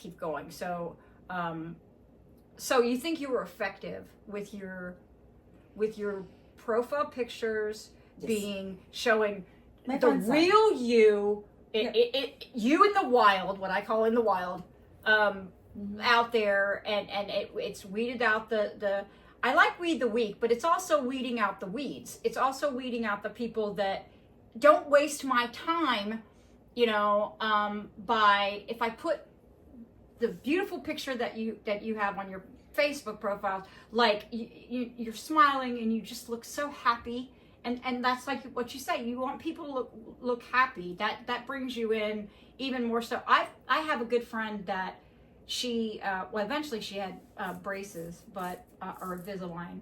keep going. So, so you think you were effective with your profile pictures showing the real you, you in the wild, what I call in the wild, out there, and it's weeded out the I like weed the weak, but it's also weeding out the weeds. It's also weeding out the people that don't waste my time, by, if I put the beautiful picture that you have on your Facebook profile, like you're smiling and you just look so happy, and that's like what you say, you want people to look happy. That brings you in even more so. I have a good friend that she eventually she had braces, but or Invisalign,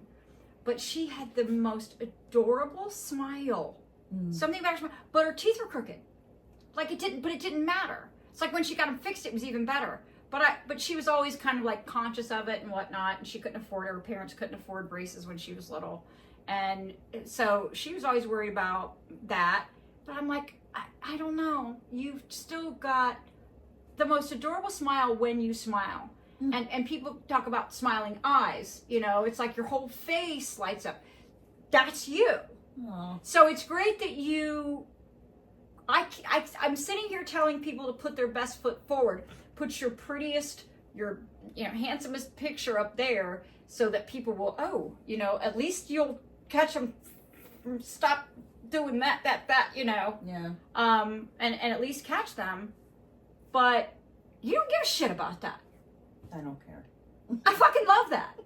but she had the most adorable smile. Something about her smile, but her teeth were crooked. Like it didn't matter. It's like when she got them fixed, it was even better. But she was always kind of like conscious of it and whatnot, and she couldn't afford it. Her parents couldn't afford braces when she was little, and so she was always worried about that. But I'm like, I don't know. You've still got the most adorable smile when you smile. And people talk about smiling eyes. It's like your whole face lights up. That's you. Aww. So it's great that you. I'm sitting here telling people to put their best foot forward. Put your prettiest, your handsomest picture up there, so that people will, at least you'll catch them. Stop doing that. Yeah. And at least catch them. But you don't give a shit about that. I don't care. I fucking love that.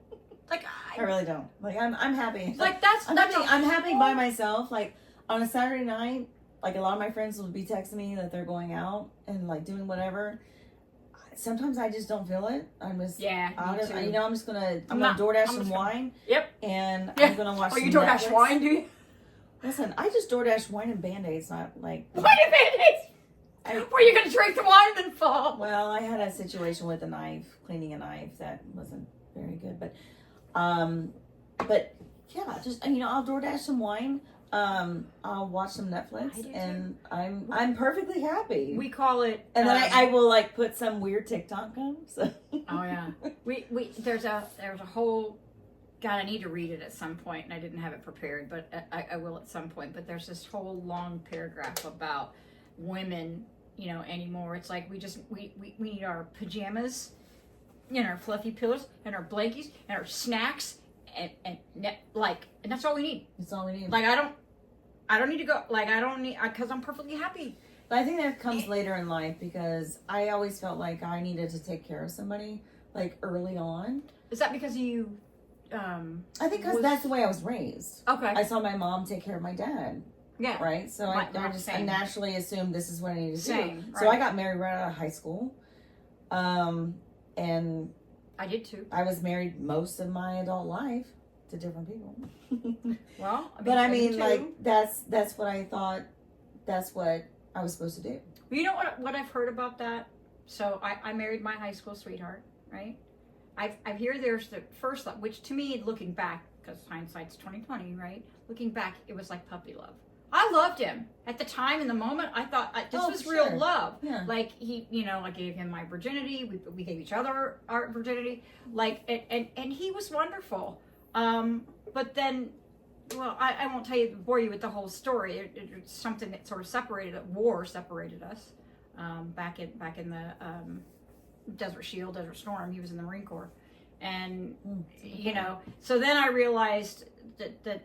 Like I really don't. Like I'm happy. Like I'm happy by myself. Like on a Saturday night, like a lot of my friends will be texting me that they're going out and like doing whatever. Sometimes I just don't feel it. I'm just I'm just gonna DoorDash some wine. Yep. And I'm gonna watch. Oh, you DoorDash wine, do you? Listen, I just DoorDash wine and Band-Aids, not like wine and Band-Aids. Were you gonna drink the wine and then fall? Well, I had a situation with a knife, cleaning a knife that wasn't very good, but yeah, just I'll DoorDash some wine. I'll watch some Netflix, and I'm perfectly happy. We call it, and then I will like put some weird TikTok on. So. Oh yeah, we there's a whole. God, I need to read it at some point, and I didn't have it prepared, but I will at some point. But there's this whole long paragraph about women, anymore. It's like we need our pajamas, and our fluffy pillows, and our blankies, and our snacks, and that's all we need. That's all we need. Like I don't need to go. Like I don't need, because I'm perfectly happy. But I think that comes later in life, because I always felt like I needed to take care of somebody like early on. Is that because you? I think because that's the way I was raised. Okay. I saw my mom take care of my dad. Yeah. Right. So I naturally assumed this is what I needed to do. Right. So I got married right out of high school, and I did too. I was married most of my adult life to different people. Well, that's what I thought. That's what I was supposed to do. Well, you know what I've heard about that? So I married my high school sweetheart, right? I've heard there's the first love, which to me, looking back, because hindsight's 20/20, right? Looking back, it was like puppy love. I loved him at the time. In the moment, I thought this was real love. Yeah. Like he, I gave him my virginity. We gave each other our virginity. Like and he was wonderful. But then, well, I won't bore you with the whole story. It's something that sort of war separated us. Back in the Desert Shield, Desert Storm. He was in the Marine Corps, and so then I realized that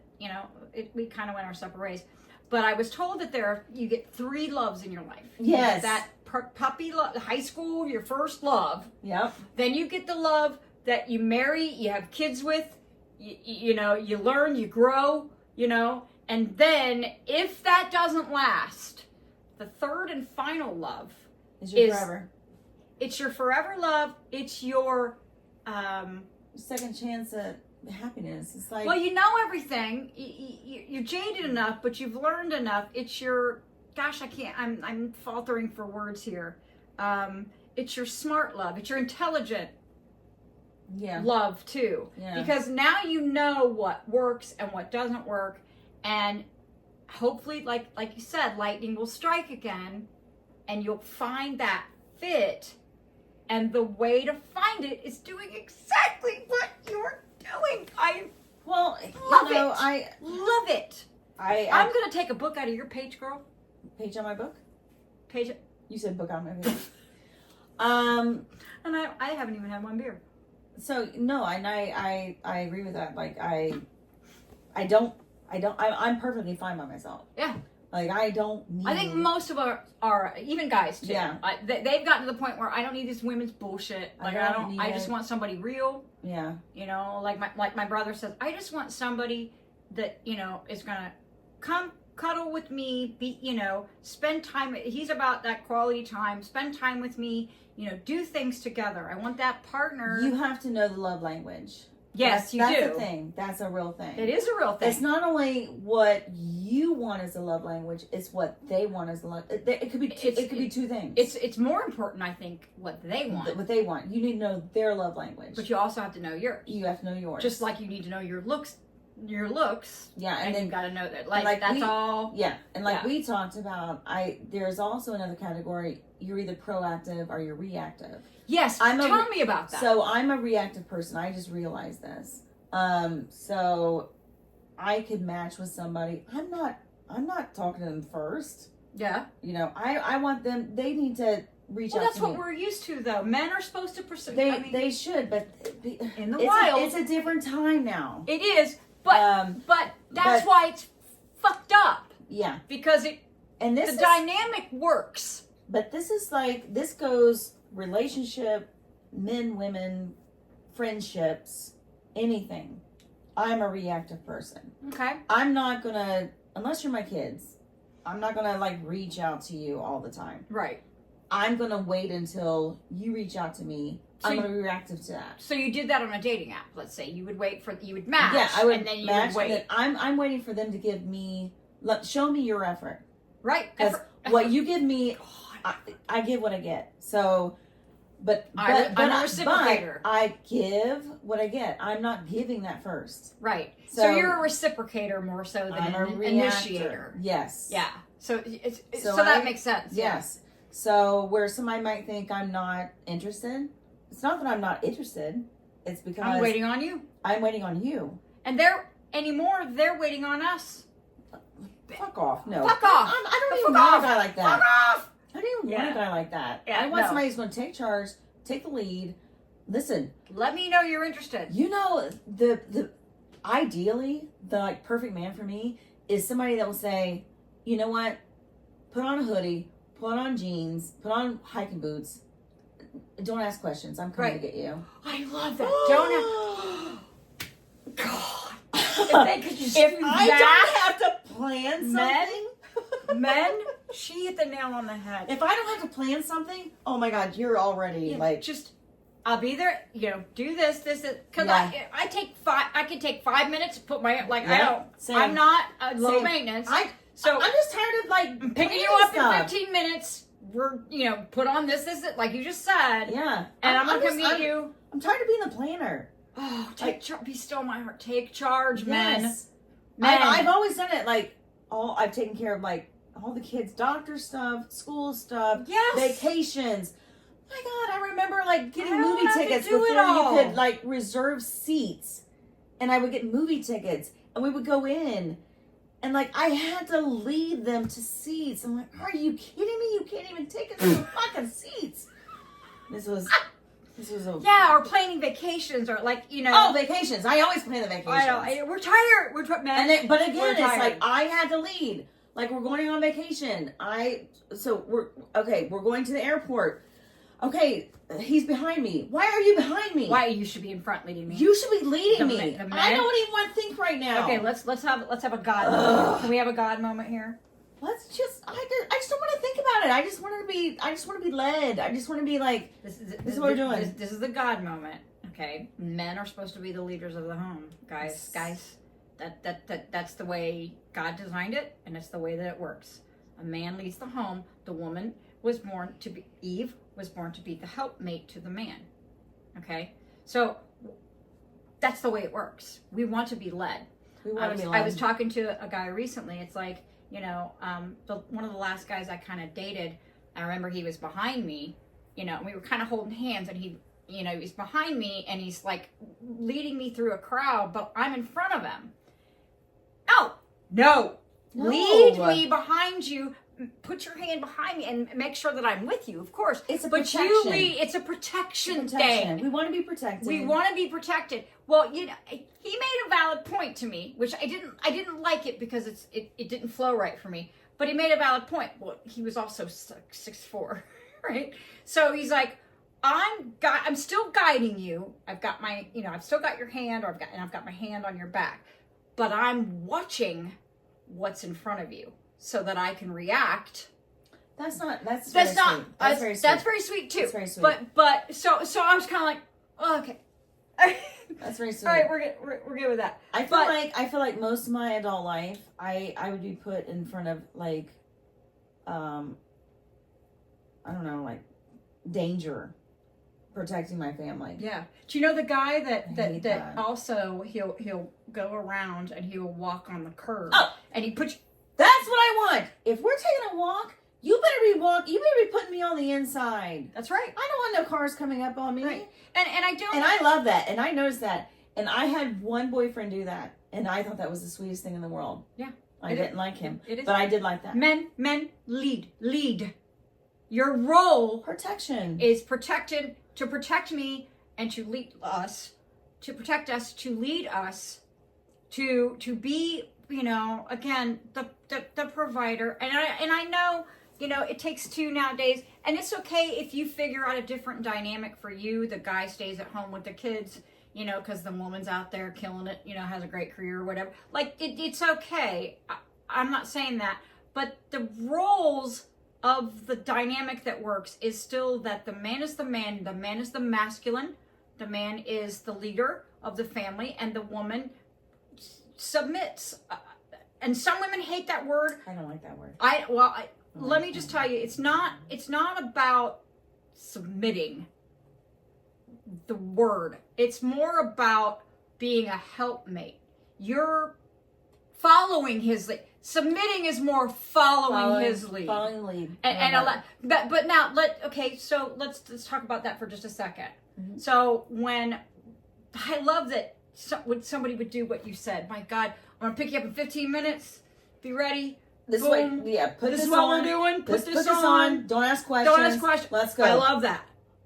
we kind of went our separate ways. But I was told that you get 3 loves in your life. Yes. That puppy love, high school, your first love. Yep. Then you get the love that you marry, you have kids with, you learn, you grow, and then if that doesn't last, the third and final love is forever. It's your forever love. It's your second chance at happiness. It's like, well, you know everything. You're jaded enough, but you've learned enough. It's your, gosh, I can't. I'm faltering for words here. It's your smart love. It's your intelligent love too. Yeah. Because now you know what works and what doesn't work, and hopefully, like you said, lightning will strike again, and you'll find that fit. And the way to find it is doing exactly what you're doing. I love it. I love it. I'm going to take a book out of your page, girl. Page on my book? Page. You said book on my page. And I haven't even had one beer. So no, and I agree with that. Like I'm perfectly fine by myself. Yeah. Like I don't need. I think most of our even guys too. Yeah. They've gotten to the point where I don't need this women's bullshit. Like I just want somebody real. Yeah. You know, like my brother says, I just want somebody that, you know, is gonna come cuddle with me, spend time. He's about that quality time. Spend time with me. You know, do things together. I want that partner. You have to know the love language. Yes, you do. That's a thing. That's a real thing. It is a real thing. It's not only what you want as a love language; it's what they want as a love. It could be. It could be two things. It's more important, I think, what they want. What they want. You need to know their love language. But you also have to know yours. You have to know yours. Just like you need to know your looks. Yeah, and then you got to know that. Like that's all. Yeah, and we talked about, there's also another category. You're either proactive or you're reactive. Yes, tell me about that. So I'm a reactive person. I just realized this. So I could match with somebody. I'm not talking to them first. Yeah. You know, I want them. They need to reach out to me. That's what we're used to, though. Men are supposed to pursue. They should, but in the wild, it's a different time now. It is, but that's why it's fucked up. Yeah, because the dynamic works. But this goes relationship, men, women, friendships, anything. I'm a reactive person. Okay. I'm not gonna, unless you're my kids, I'm not gonna reach out to you all the time. Right. I'm gonna wait until you reach out to me. So I'm gonna be reactive to that. So you did that on a dating app, let's say. You would match. Yeah, I would and then match, you would wait. I'm waiting for them to give me, show me your effort. Right. Because what you give me, I give what I get. So, I'm a reciprocator. I give what I get. I'm not giving that first. Right. So you're a reciprocator more so than an initiator. Yes. Yeah. So that makes sense. Yes. So where somebody might think I'm not interested, it's not that I'm not interested. It's because I'm waiting on you. I'm waiting on you. And they're waiting on us. Fuck off. No. Fuck off. I don't even want a guy like that. Fuck off. I don't even want a guy like that. Yeah, I want somebody who's going to take charge, take the lead. Listen. Let me know you're interested. You know, ideally, the perfect man for me is somebody that will say, you know what? Put on a hoodie, put on jeans, put on hiking boots. Don't ask questions. I'm coming to get you. I love that. Don't God. If they could just if do I that, don't have to plan something. Men, she hit the nail on the head. If I don't have to plan something, oh my God, you're already I'll be there, do this, because I can take 5 minutes to put my, I'm not low maintenance. I'm just tired of picking you up in 15 minutes. We're, put on this, like you just said. Yeah. And I'm going to meet you. I'm tired of being the planner. Oh, be still my heart. Take charge, men. Men. I've always done it. I've taken care of all the kids' doctor stuff, school stuff, vacations. My God, I remember getting movie tickets before you could reserve seats, and I would get movie tickets, and we would go in, and I had to lead them to seats. I'm like, are you kidding me? You can't even take us to the fucking seats. This was or planning vacations or Oh, vacations! I always plan the vacations. I know. We're tired. But again, it's I had to lead. We're going on vacation. We're going to the airport. Okay, he's behind me. Why are you behind me? Why you should be in front leading me? You should be leading me. The I don't even want to think right now. Okay, let's have a God moment. Can we have a God moment here? I just don't want to think about it. I just want to be led. I just want to be this is what we're doing. This is the God moment. Okay, men are supposed to be the leaders of the home, guys. That's the way God designed it, and it's the way that it works. A man leads the home. The woman Eve was born to be the helpmate to the man. Okay, so that's the way it works. We want to be led. I was talking to a guy recently. It's one of the last guys I kind of dated. I remember he was behind me, you know, and we were kind of holding hands, and he, you know, he's behind me, and he's like leading me through a crowd, but I'm in front of him. No. Lead me behind you. Put your hand behind me and make sure that I'm with you, of course. It's a protection. It's a protection thing. We want to be protected. We want to be protected. Well, you know, he made a valid point to me, which I didn't like it because it didn't flow right for me. But he made a valid point. Well, he was also 6'4", right? So he's like, I'm still guiding you. I've got my, you know, I've still got your hand, or I've got my hand on your back, but I'm watching what's in front of you so that I can react. That's very sweet. That's very sweet too. That's very sweet. But so I was kind of like, oh, okay. That's very sweet. All right, we're good with that. I feel like most of my adult life, I would be put in front of like, I don't know, like danger, protecting my family. Yeah. Do you know the guy that also he'll go around and he will walk on the curb and he puts. That's what I want. If we're taking a walk, you better be putting me on the inside. That's right. I don't want no cars coming up on me. Right. And I don't. And I love that. And I noticed that. And I had one boyfriend do that. And I thought that was the sweetest thing in the world. Yeah. I didn't like him. It is. But I did like that. Men, lead. Your role protection is to protect me and to lead us, to protect us, to lead us, to be, you know, again, the provider. And I know, you know, it takes two nowadays, and it's okay if you figure out a different dynamic for you. The guy stays at home with the kids, you know, because the woman's out there killing it, you know, has a great career or whatever. Like, it's okay. I'm not saying that. But the roles of the dynamic that works is still that the man is the masculine, the man is the leader of the family, and the woman submits. And some women hate that word. I don't like that word. Let me just tell you, it's not about submitting, the word. It's more about being a helpmate. You're following his lead. Submitting is more following his lead. Following lead. But now so let's talk about that for just a second. Mm-hmm. So I love that when somebody would do what you said. My God, I'm gonna pick you up in 15 minutes. Be ready. This Boom. way, yeah. Put this this is what on. we're doing. Put this on. Don't ask questions. Let's go. I love that.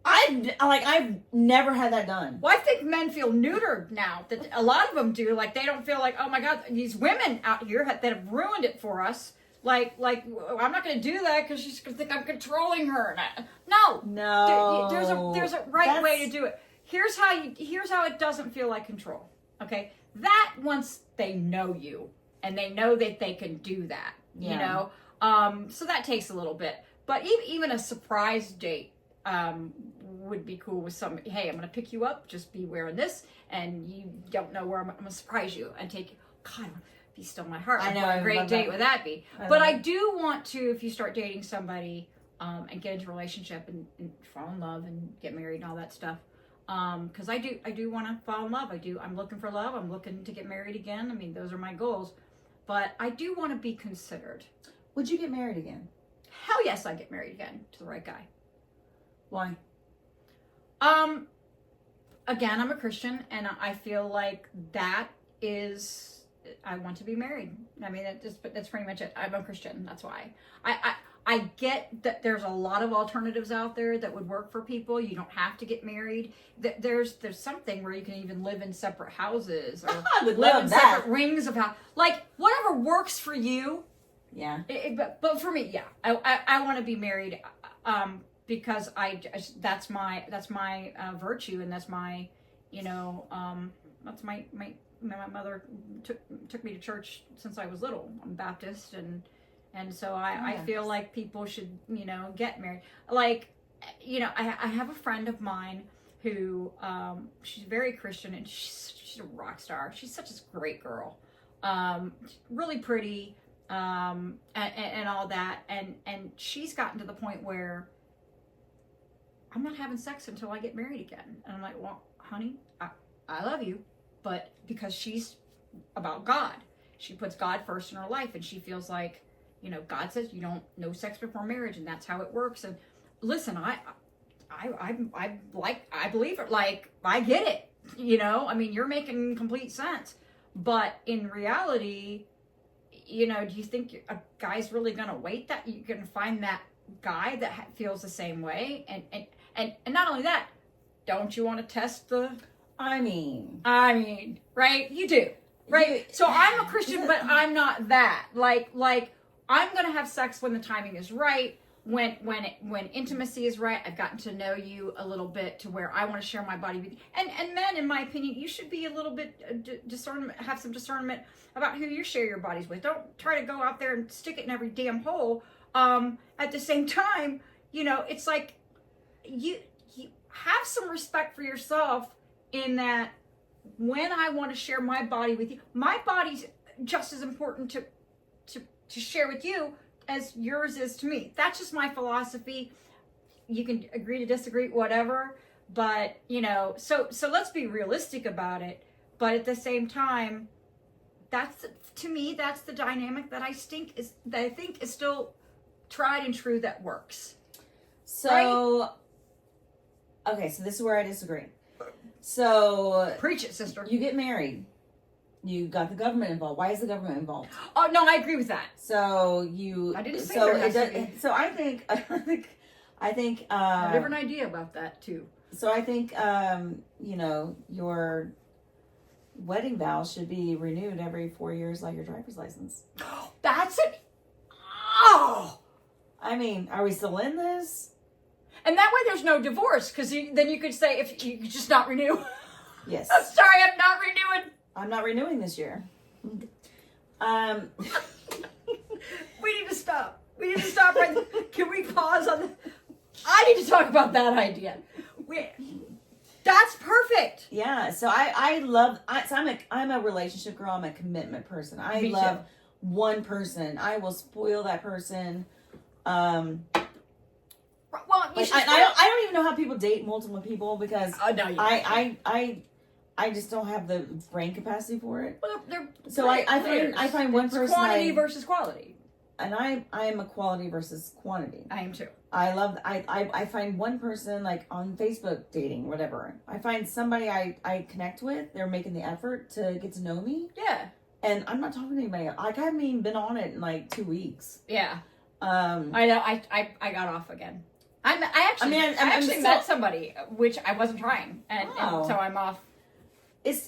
I've never had that done. Well, I think men feel neutered now. That a lot of them do. Like, they don't feel like, oh my God, these women out here that have ruined it for us. Like I'm not going to do that because she's going to think I'm controlling her. No. There's a right way to do it. Here's how it doesn't feel like control. Okay, that once they know you and they know that they can do that, you know. So that takes a little bit, but even a surprise date would be cool with somebody. Hey, I'm going to pick you up. Just be wearing this, and you don't know where I'm going to surprise you and take you. God, be still my heart. I know. What a great date would that be? But I do want to, if you start dating somebody and get into a relationship and fall in love and get married and all that stuff, because I do want to fall in love. I'm looking for love. I'm looking to get married again. I mean, those are my goals. But I do want to be considered. Would you get married again? Hell yes, I'd get married again to the right guy. Why? Again, I'm a Christian, and I feel like that is, I want to be married. I mean, that's pretty much it. I'm a Christian. That's why. I get that there's a lot of alternatives out there that would work for people. You don't have to get married. There's something where you can even live in separate houses, or I would live love in that. separate rings of house. Like, whatever works for you. Yeah. But for me, yeah, I want to be married. Because that's my virtue, and that's my, you know, that's my mother took me to church since I was little. I'm Baptist, and so I feel like people should, you know, get married. Like, you know, I have a friend of mine who she's very Christian, and she's a rock star. She's such a great girl, really pretty, and all that, and she's gotten to the point where I'm not having sex until I get married again. And I'm like, well, honey, I love you, but because she's about God. She puts God first in her life, and she feels like, you know, God says you don't, no sex before marriage, and that's how it works. And listen, I believe it. Like, I get it. You know, I mean, you're making complete sense. But in reality, you know, do you think a guy's really going to wait that you can find that guy that feels the same way? And not only that, don't you want to test the... I mean, right? You do, right? So I'm a Christian, but I'm not that. Like I'm going to have sex when the timing is right. When intimacy is right. I've gotten to know you a little bit to where I want to share my body with you. And men, in my opinion, you should be a little bit discernment, have some discernment about who you share your bodies with. Don't try to go out there and stick it in every damn hole. At the same time, you know, it's like you have some respect for yourself in that when I want to share my body with you, my body's just as important to share with you as yours is to me. That's just my philosophy. You can agree to disagree, whatever. But, you know, so let's be realistic about it. But at the same time, to me, that's the dynamic that I think is still tried and true that works. So, right? Okay, so this is where I disagree. So... Preach it, sister. You get married. You got the government involved. Why is the government involved? Oh, no, I agree with that. So you... I didn't say so there has to be. So I think... I have a different idea about that, too. So I think, you know, your wedding vows should be renewed every 4 years like your driver's license. That's it. Oh! I mean, are we still in this? And that way there's no divorce, because then you could say, if you could just not renew. Yes. I'm sorry, I'm not renewing. I'm not renewing this year. We need to stop. Right there. Can we pause on the... I need to talk about that idea. That's perfect. Yeah. So I love... I'm a relationship girl. I'm a commitment person. I love one person. I will spoil that person. Well, I don't even know how people date multiple people because no, I just don't have the brain capacity for it. Well, so I find one person quantity versus quality, and I am a quality versus quantity. I am too. I find one person like on Facebook dating, whatever. I find somebody I connect with. They're making the effort to get to know me. Yeah. And I'm not talking to anybody. Like I haven't even been on it in like 2 weeks. Yeah. I know. I got off again. I actually met somebody, which I wasn't trying, and so I'm off.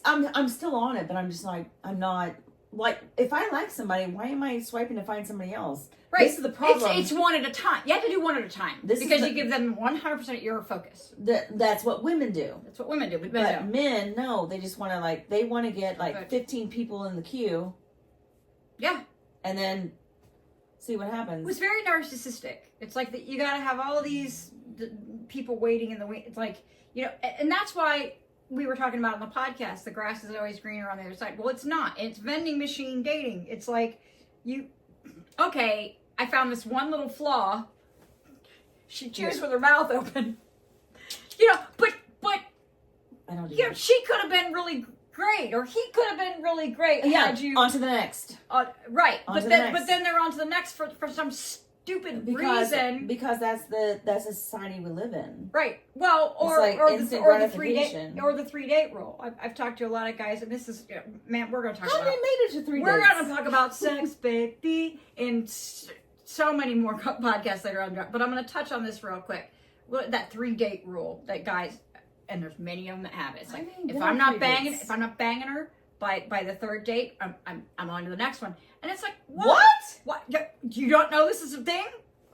I'm still on it, but I'm just like, I'm not, like, if I like somebody, why am I swiping to find somebody else? Right. This is the problem. It's one at a time. You have to do one at a time. Because you give them 100% your focus. That's what women do. That's what women do. But men, no, they just want to, they want to get, 15 people in the queue. Yeah. And then see what happens. It was very narcissistic. It's like that you got to have all these people waiting in the wing. It's like, you know, and that's why we were talking about on the podcast, the grass is always greener on the other side. Well, it's not. It's vending machine dating. It's like okay, I found this one little flaw. She cheers with her mouth open. You know, but I don't do that. She could have been really great, or he could have been really great. Yeah, had you on to the next. Right, but then they're on to the next for some stupid reason. Because that's the society we live in. Right. Well, or the 3 date rule. I've talked to a lot of guys, and this is, man, we're going to talk about. How many made it to 3 dates? We're going to talk about sex, baby, in so many more podcasts later on. But I'm going to touch on this real quick. That 3 date rule that guys, and there's many of them that have it. It's like, if I'm not banging her by the 3rd date, I'm on to the next one. And it's like, what? You don't know this is a thing?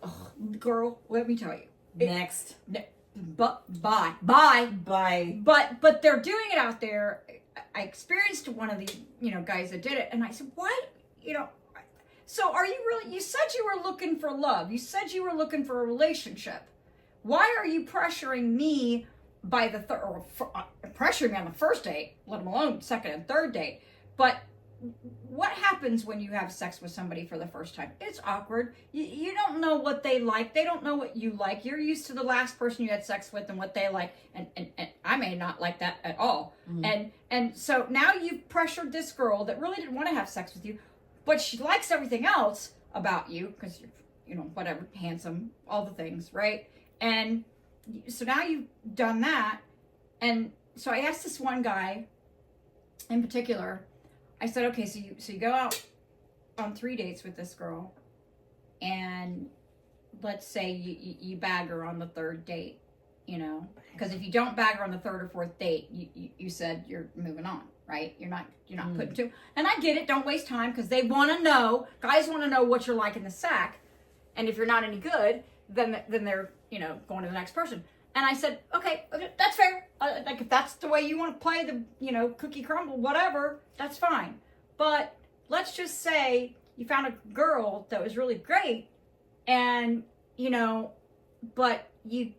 Oh, girl, let me tell you. Next. Bye. But they're doing it out there. I experienced one of these, guys that did it, and I said, what? So are you really, you said you were looking for love. You said you were looking for a relationship. Why are you pressuring me by the pressuring me on the 1st date, let alone 2nd and 3rd date? But what happens when you have sex with somebody for the first time? It's awkward. You don't know what they like. They don't know what you like. You're used to the last person you had sex with and what they like. And I may not like that at all. Mm-hmm. And so now you've pressured this girl that really didn't want to have sex with you, but she likes everything else about you because you're, whatever, handsome, all the things, right? And so now you've done that. And so I asked this one guy in particular, I said, okay, so you go out on 3 dates with this girl, and let's say you bag her on the 3rd date, you know, because if you don't bag her on the 3rd or 4th date, you said you're moving on, right? You're not putting two. And I get it. Don't waste time, because they want to know. Guys want to know what you're like in the sack, and if you're not any good, then they're, you know, going to the next person. And I said, okay, that's fair. Like, if that's the way you want to play the, you know, cookie crumble, whatever, that's fine. But let's just say you found a girl that was really great, and, you know, but you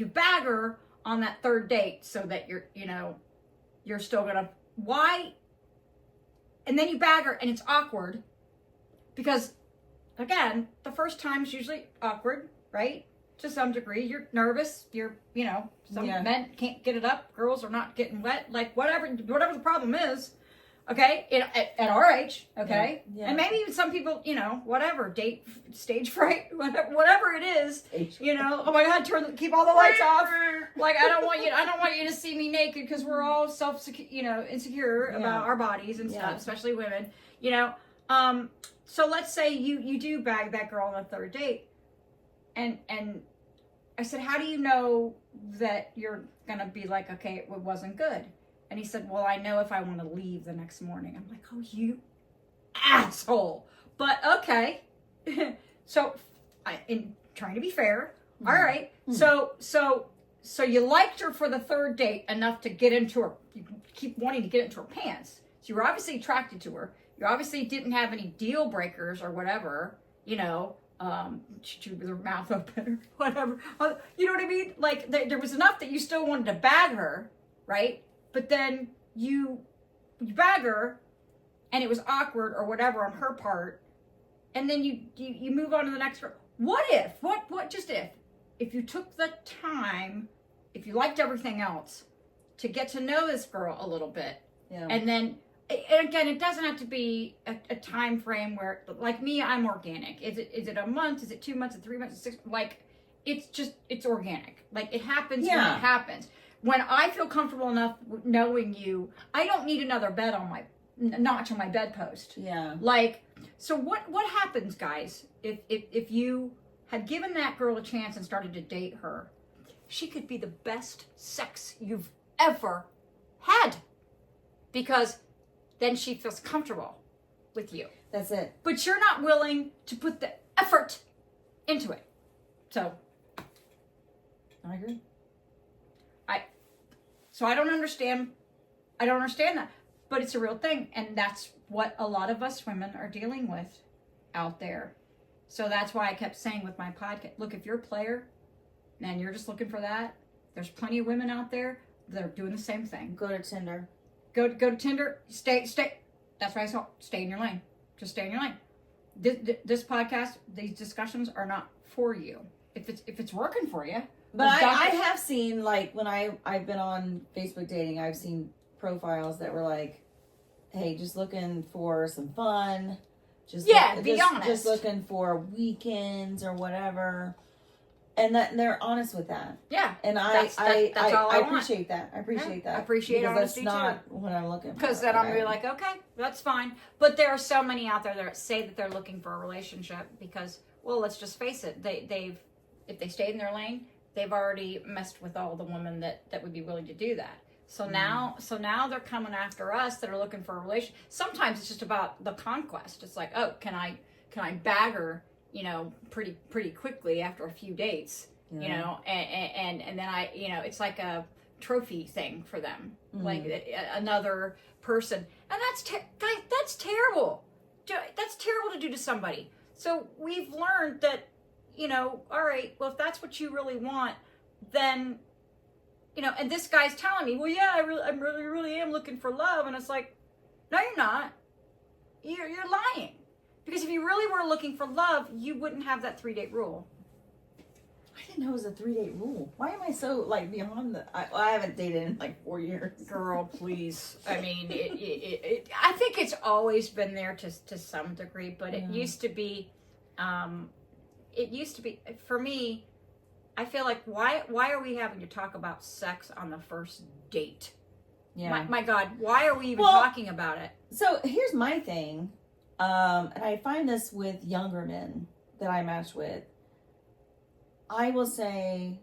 bag her on that 3rd date so that you're still gonna, why? And then you bag her, and it's awkward, because, again, the first time's usually awkward, right? To some degree, you're nervous. Some men can't get it up. Girls are not getting wet. Like, whatever the problem is, okay, at our age, okay? Yeah. And maybe even some people, you know, whatever, stage fright, whatever it is, you know, oh my God, keep all the lights off. Like, I don't want you to see me naked, because we're all insecure about our bodies and stuff, especially women, you know. So let's say you do bag that girl on the 3rd date. And I said, how do you know that you're going to be like, okay, it wasn't good? And he said, well, I know if I want to leave the next morning. I'm like, oh, you asshole. But okay. So in trying to be fair. Mm-hmm. All right. Mm-hmm. So you liked her for the 3rd date enough to get into her, you keep wanting to get into her pants. So you were obviously attracted to her. You obviously didn't have any deal breakers or whatever, you know, with her mouth open or whatever. You know what I mean? Like, there was enough that you still wanted to bag her, right? But then you bag her, and it was awkward or whatever on her part, and then you move on to the next girl. What if you took the time, if you liked everything else, to get to know this girl a little bit, and then, and again, it doesn't have to be a time frame where, like me, I'm organic. Is it a month? Is it 2 months? Is it 3 months? Is it 6? Like, it's organic. Like, it happens when it happens. When I feel comfortable enough knowing you, I don't need another notch on my bedpost. Yeah. Like, so what happens, guys, if you had given that girl a chance and started to date her? She could be the best sex you've ever had, because then she feels comfortable with you. That's it. But you're not willing to put the effort into it. So, I agree. So I don't understand that. But it's a real thing. And that's what a lot of us women are dealing with out there. So that's why I kept saying with my podcast, look, if you're a player and you're just looking for that, there's plenty of women out there that are doing the same thing. Go to Tinder. Go to Tinder. Stay. That's what I saw. Stay in your lane. Just stay in your lane. This podcast, these discussions are not for you. If it's working for you. But I have seen, like, when I've been on Facebook dating, I've seen profiles that were like, hey, just looking for some fun. Be honest. Just looking for weekends or whatever. And they're honest with that. Yeah. And I appreciate that. I appreciate that. I appreciate honesty too. That's not what I'm looking for. Because then I'm really like, okay, that's fine. But there are so many out there that say that they're looking for a relationship because, well, let's just face it, if they stayed in their lane, they've already messed with all the women that would be willing to do that. So now they're coming after us that are looking for a relationship. Sometimes it's just about the conquest. It's like, oh, can I bag her, you know, pretty quickly after a few dates, you know, and then it's like a trophy thing for them, like another person, and guys, that's terrible. That's terrible to do to somebody. So we've learned that, you know, all right, well, if that's what you really want, then, you know, and this guy's telling me, well, yeah, I really am looking for love. And it's like, no, you're not. You're lying. Because if you really were looking for love, you wouldn't have that 3-date rule. I didn't know it was a 3-date rule. Why am I so, like, beyond I haven't dated in, like, 4 years. Girl, please. I mean, I think it's always been there to some degree, but it used to be, for me, I feel like why are we having to talk about sex on the first date? Yeah. My God, why are we even talking about it? So here's my thing, and I find this with younger men that I match with. I will say,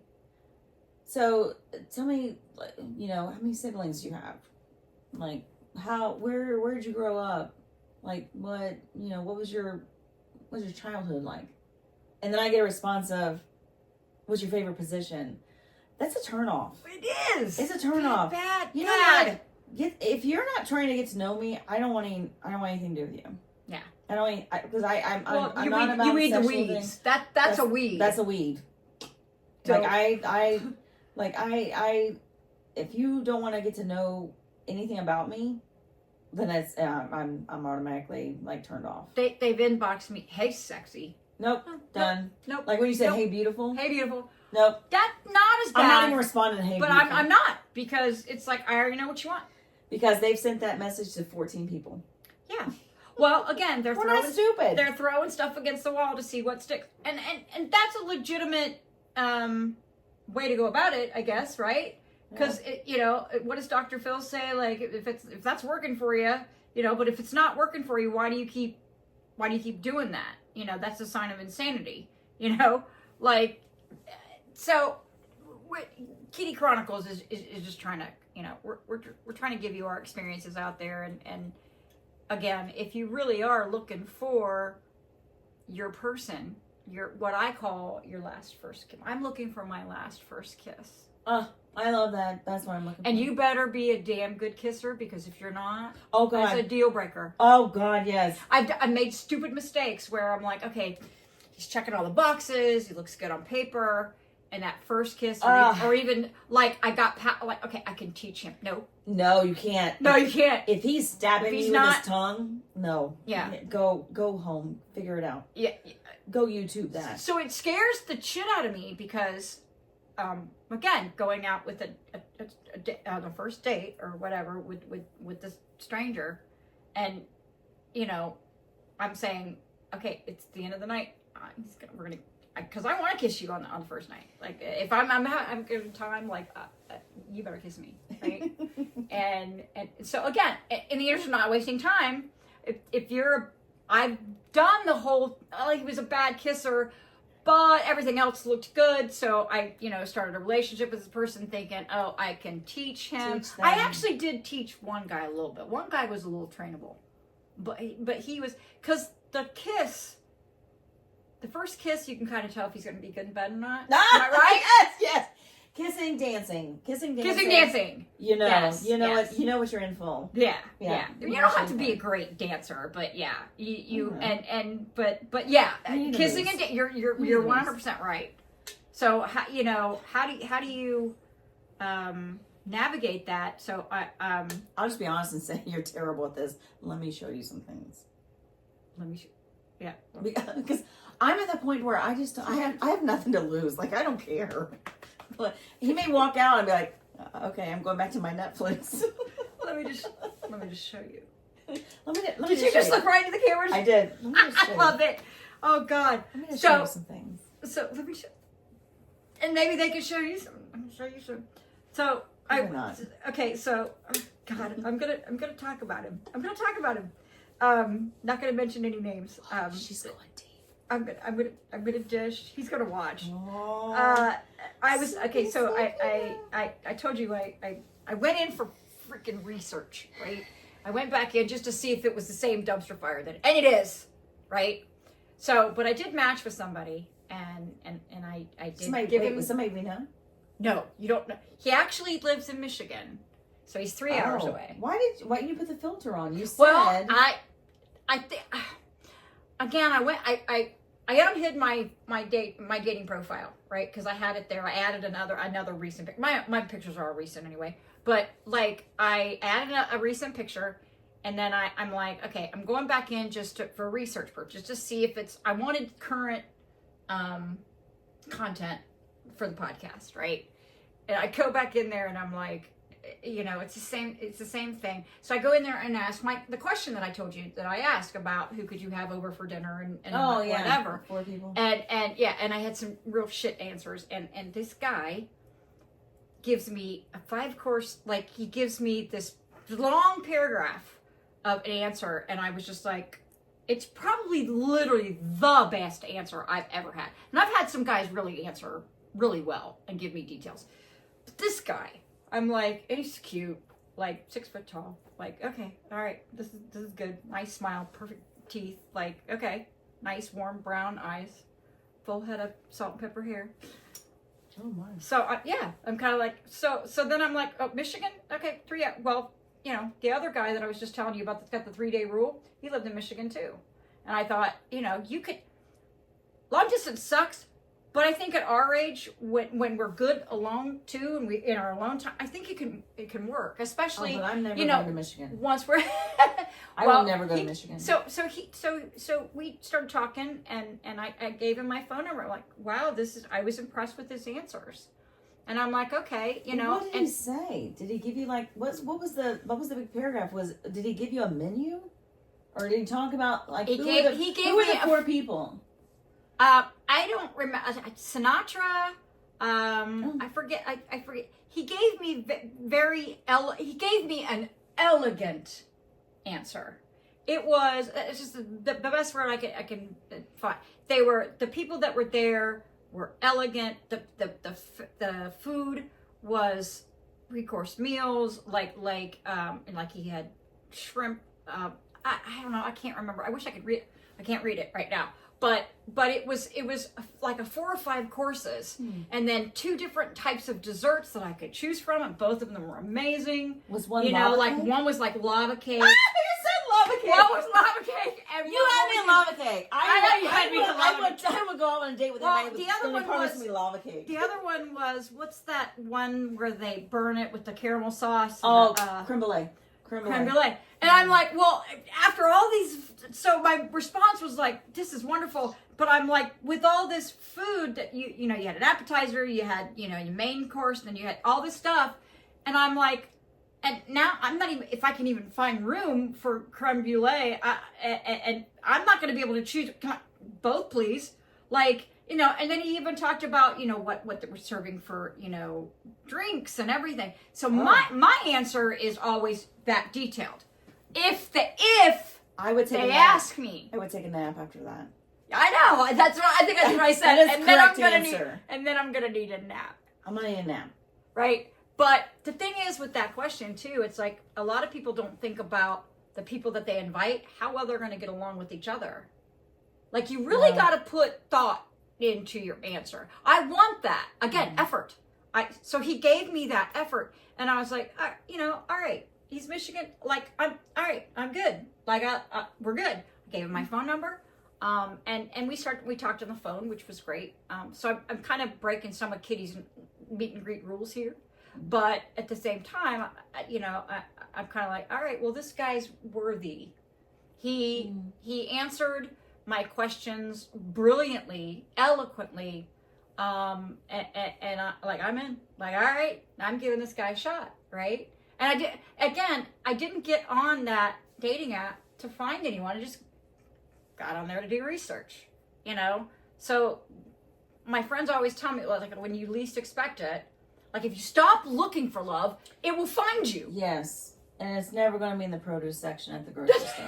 so tell me, how many siblings you have? Like, where did you grow up? Like, what was your childhood like? And then I get a response of, what's your favorite position? That's a turnoff. It is. It's a turnoff. Bad. You know what? If you're not trying to get to know me, I don't want anything to do with you. Yeah. I don't because I'm not about you weed the sexual weeds. things. That's a weed. That's a weed. So, I if you don't want to get to know anything about me, then it's I'm automatically like turned off. they've inboxed me. Hey, sexy. Nope. Done. Nope. Like when you said, Nope. "Hey, beautiful." Hey, beautiful. Nope. That's not as bad. I'm not even responding to "Hey, but beautiful." I'm not, because it's like I already know what you want. Because they've sent that message to 14 people. Yeah. Well, again, We're not stupid. They're throwing stuff against the wall to see what sticks, and that's a legitimate way to go about it, I guess, right? Because what does Dr. Phil say? Like, if that's working for you, but if it's not working for you, why do you keep doing that? That's a sign of insanity. Like, so Kitty Chronicles is just trying to, we're trying to give you our experiences out there, and again, if you really are looking for your person, what I call your last first kiss. I'm looking for my last first kiss. I love that. That's what I'm looking for. And you better be a damn good kisser, because if you're not, oh God, that's a deal breaker. Oh God, yes. I've made stupid mistakes where I'm like, okay, he's checking all the boxes, he looks good on paper, and that first kiss, or even like okay, I can teach him. No, you can't. No, you can't. If he's stabbing you with his tongue, no. Yeah. Go home. Figure it out. Yeah. Go YouTube that. So it scares the shit out of me because, again, going out with on the first date or whatever with this stranger, and I'm saying, okay, it's the end of the night. We're gonna, because I want to kiss you on the first night. Like, if I'm giving time, like, you better kiss me, right? and so again, in the interest of not wasting time, I've done the whole, he was a bad kisser, but everything else looked good. So I, started a relationship with this person thinking, oh, I can teach him. I actually did teach one guy a little bit. One guy was a little trainable, but he was, because the first kiss, you can kind of tell if he's going to be good in bed or not. Am I right? Yes. Kissing, dancing. Yes, you know what you're in for. Yeah. You don't have to be a great dancer, but yeah, but yeah, kissing and you're 100% right. So how do you navigate that? So I'll just be honest and say you're terrible at this. Let me show you some things. Yeah. Because I'm at the point where I have nothing to lose. Like, I don't care. But he may walk out and be like, okay, I'm going back to my Netflix. let me just show you. Did you just look right into the camera? I did. I love it. Oh God. I'm going to show you some things. So let me show, and maybe they can show you some. I'm gonna show you some. So okay. So God, I'm gonna talk about him. Not gonna mention any names. She's going deep. I'm gonna dish. He's gonna watch. Oh, I was okay. So I told you I went in for freaking research, right? I went back in just to see if it was the same dumpster fire and it is, right? So, but I did match with somebody, and I did give him somebody we know. No, you don't know. He actually lives in Michigan, so he's 3 hours away. Why didn't you put the filter on? You said. Well, I think again I unhid my dating profile, right? Because I had it there. I added another recent picture. My pictures are all recent anyway. But like I added a recent picture, and then I'm like, okay, I'm going back in just for research purposes, just to see if I wanted current content for the podcast, right? And I go back in there and I'm like, it's the same thing. So I go in there and ask the question that I told you that I asked about who could you have over for dinner and whatever. 4 people. And I had some real shit answers. And this guy gives me a 5-course, like he gives me this long paragraph of an answer. And I was just like, it's probably literally the best answer I've ever had. And I've had some guys really answer really well and give me details. But this guy, I'm like, and he's cute, like 6 foot tall. Like, okay, all right, this is good. Nice smile, perfect teeth. Like, okay, nice warm brown eyes, full head of salt and pepper hair. Oh my. So I'm kind of like, so then I'm like, oh, Michigan, okay, 3. Well, the other guy that I was just telling you about that's got the 3-day rule, he lived in Michigan too. And I thought, you could, long distance sucks, but I think at our age, when we're good alone too, and we in our alone time, I think it can work, especially. But I'm never going to Michigan. Once we're, I will never go to Michigan. So we started talking, and I gave him my phone number. I'm like, wow, I was impressed with his answers. And I'm like, okay, What did he say? Did he give you what was the big paragraph? Did he give you a menu, or did he talk about who were the 4 people? I don't remember Sinatra. I forget. I forget. He gave me he gave me an elegant answer. It's just the best word I can find. The people that were there were elegant. The food was 3-course meals, like he had shrimp. I don't know. I can't remember. I wish I could read. I can't read it right now. But it was like a 4 or 5 courses, and then 2 different types of desserts that I could choose from, and both of them were amazing. Was one lava cake? One was like lava cake. Ah, you said lava cake. One was lava cake. And you had me a lava cake. I know you had me a lava cake. I would go on a date with anybody. The other one promised me lava cake. The other one was, what's that one where they burn it with the caramel sauce? Oh, creme brulee. Creme brulee. And I'm like, well, after all these, so my response was like, this is wonderful. But I'm like, with all this food that you had an appetizer, you had, your main course, then you had all this stuff. And I'm like, and now I'm not even, if I can even find room for creme brulee, and I'm not going to be able to choose, both please. And then he even talked about, what they were serving for, drinks and everything. So my answer is always that detailed. If I would take they a nap. ask me, I would take a nap after that. I know. I think that's what I said. That is and then correct answer. And then I'm gonna need a nap. I'm gonna need a nap. Right. But the thing is with that question too, it's like a lot of people don't think about the people that they invite, how well they're gonna get along with each other. Like you really got to put thought into your answer. I want that. Again, effort. So he gave me that effort, and I was like, all right. He's Michigan. Like, all right. I'm good. Like, we're good. I gave him my phone number, and we talked on the phone, which was great. So I'm kind of breaking some of Kitty's meet and greet rules here, but at the same time, I'm kind of like, all right. Well, this guy's worthy. He answered my questions brilliantly, eloquently, and I'm in. Like, all right, I'm giving this guy a shot, right? And I didn't get on that dating app to find anyone. I just got on there to do research, So my friends always tell me, like, when you least expect it, like if you stop looking for love, it will find you. Yes, and it's never going to be in the produce section at the grocery store.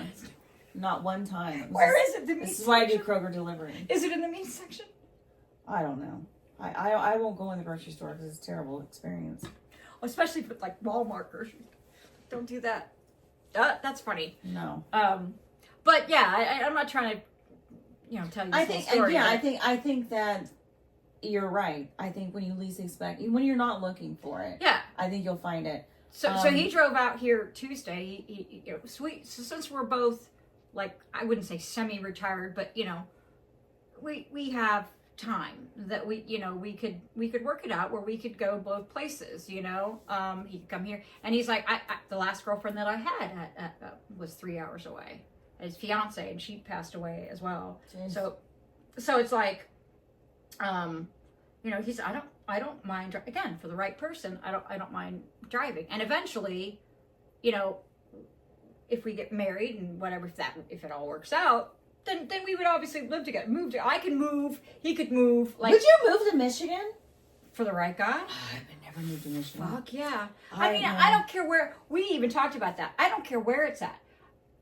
Not one time. Where is it? The meat This is section? why I do Kroger delivery. Is it in the meat section? I don't know. I won't go in the grocery store because it's a terrible experience. Especially with like Walmart groceries. Don't do that. That's funny. No. But yeah, I'm not trying to, tell you this whole story. Yeah, I think that you're right. I think when you least expect, when you're not looking for it, yeah, I think you'll find it. So he drove out here Tuesday. He sweet. So since we're both, like, I wouldn't say semi-retired, but we have time that we could work it out where we could go both places. He could come here, and he's like, the last girlfriend that I had was 3 hours away. His fiance, and she passed away as well. Jeez. So it's like, he's don't mind, again, for the right person, I don't mind driving. And eventually, you know, if we get married and whatever, if it all works out, then we would obviously live together. I can move, he could move. Like, would you move to Michigan? For the right guy? I've never moved to Michigan. Fuck yeah. I don't care where, we even talked about that. I don't care where it's at.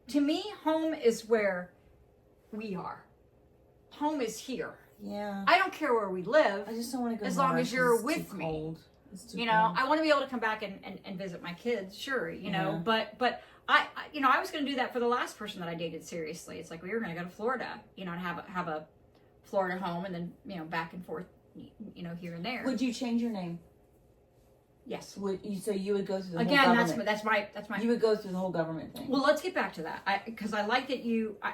To me, home is where we are. Home is here. Yeah. I don't care where we live. I just don't want to go as long as you're with me. Cold. It's too you know, cold. I want to be able to come back and visit my kids, sure, you know, but I was going to do that for the last person that I dated seriously. It's like we were going to go to Florida, you know, and have a Florida home, and then, you know, back and forth, you know, here and there. Would you change your name? Yes. So you would go through the whole Again, government. that's my. You would go through the whole government thing. Well, let's get back to that, because I like that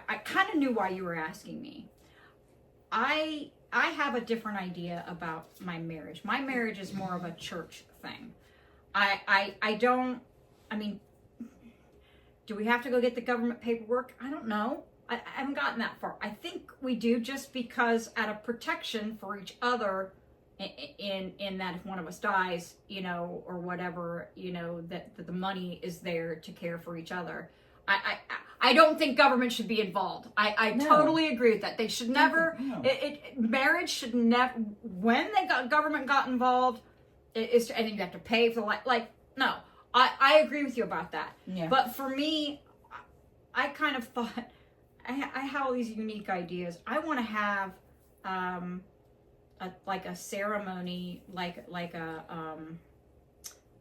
I kind of knew why you were asking me. I have a different idea about my marriage. My marriage is more of a church thing. I don't. I mean, do we have to go get the government paperwork? I don't know. I haven't gotten that far. I think we do, just because out of protection for each other, in that if one of us dies, you know, or whatever, you know, that the money is there to care for each other. I don't think government should be involved. I totally agree with that. They should never. No. Marriage should never. When government got involved, and then you have to pay for no. I agree with you about that. Yeah. But for me, I kind of thought I have all these unique ideas. I want to have a ceremony, like a I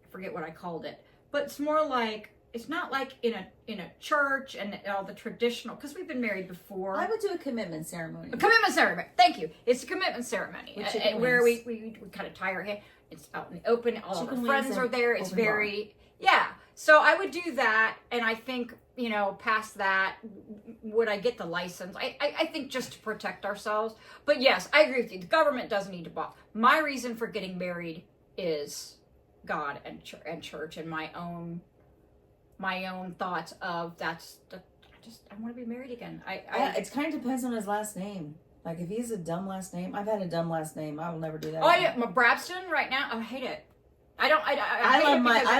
forget what I called it, but it's more like, it's not like in a church and all the traditional, because we've been married before. I would do a commitment ceremony. A commitment ceremony. Thank you. It's a commitment ceremony where we kind of tie our hand. It's out in the open. All of our friends are there. It's very yeah. So I would do that, and I think, you know, past that, would I get the license? I think just to protect ourselves. But yes, I agree with you. The government doesn't need to bother. My reason for getting married is God and church, and my own thoughts of I want to be married again. It kind of depends on his last name. Like, if he's a dumb last name, I've had a dumb last name. I will never do that. Oh, yeah, my Brabston right now. I hate it. I